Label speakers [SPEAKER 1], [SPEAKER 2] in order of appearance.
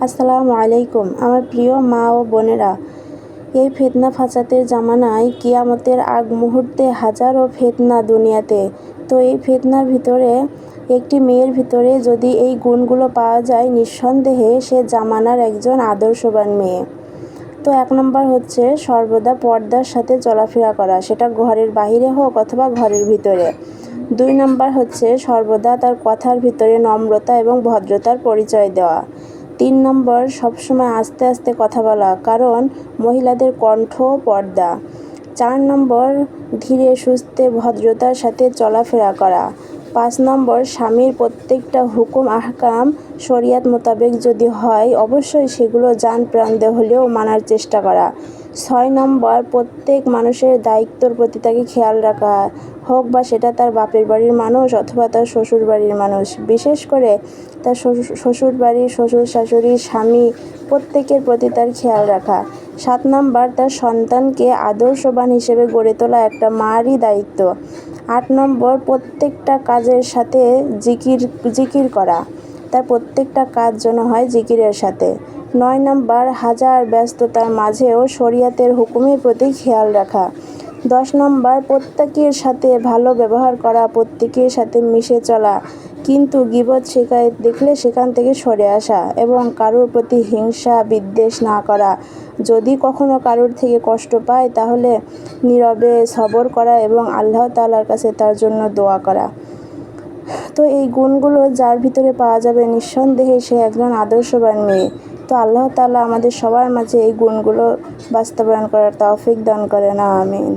[SPEAKER 1] আসসালামু আলাইকুম আমার প্রিয় মা ও বোনেরা। এই ফিতনা ফাসাদের জামানায় কিয়ামতের আগ মুহূর্তে হাজারো ফিতনা দুনিয়াতে। তো এই ফিতনার ভিতরে একটি মেয়ের ভিতরে যদি এই গুণগুলো পাওয়া যায়, নিঃসন্দেহে সে জামানার একজন আদর্শবান মেয়ে। তো 1 নম্বর হচ্ছে সর্বদা পর্দার সাথে চলাফেরা করা, সেটা ঘরের বাহিরে হোক অথবা ঘরের ভিতরে। 2 নম্বর হচ্ছে সর্বদা তার কথার ভিতরে নম্রতা এবং ভদ্রতার পরিচয় দেওয়া। 3 নম্বর সবসময় আস্তে আস্তে কথা বলা, কারণ মহিলাদের কণ্ঠ পর্দা। 4 নম্বর ধীরে সুস্থে ভদ্রতার সাথে চলাফেরা করা। 5 নম্বর স্বামীর প্রত্যেকটা হুকুম আহকাম শরিয়াত মোতাবেক যদি হয়, অবশ্যই সেগুলো জান প্রাণ দিয়ে হলেও মানার চেষ্টা করা। 6 নম্বর প্রত্যেক মানুষের দায়িত্বর প্রতি তাকে খেয়াল রাখা, হোক বা সেটা তার বাপের বাড়ির মানুষ অথবা তার শ্বশুর বাড়ির মানুষ। বিশেষ করে তার শ্বশুর বাড়ির শ্বশুর শাশুড়ি স্বামী প্রত্যেকের প্রতি তার খেয়াল রাখা। 7 নম্বর তার সন্তানকে আদর্শবান হিসেবে গড়ে তোলা একটা মারই দায়িত্ব। 8 নম্বর প্রত্যেকটা কাজের সাথে জিকির করা, তার প্রত্যেকটা কাজ যেন হয় জিকিরের সাথে। 9 নম্বর হাজার ব্যস্ততার মাঝেও শরিয়াতের হুকুমের প্রতি খেয়াল রাখা। 10 নম্বর প্রত্যেকের সাথে ভালো ব্যবহার করা, প্রত্যেকের সাথে মিশে চলা, কিন্তু গীবত শিকায়ত দেখলে সেখান থেকে সরে আসা এবং কারোর প্রতি হিংসা বিদ্বেষ না করা। যদি কখনো কারোর থেকে কষ্ট পায় তাহলে নীরবে সবর করা এবং আল্লাহ তাআলার কাছে তার জন্য দোয়া করা। তো এই গুণগুলো যার ভিতরে পাওয়া যাবে, নিঃসন্দেহে সে একজন আদর্শবান মেয়ে। তো আল্লাহ তাআলা আমাদের সবার মাঝে এই গুণগুলো বাস্তবায়ন করার তৌফিক দান করেন, আমিন।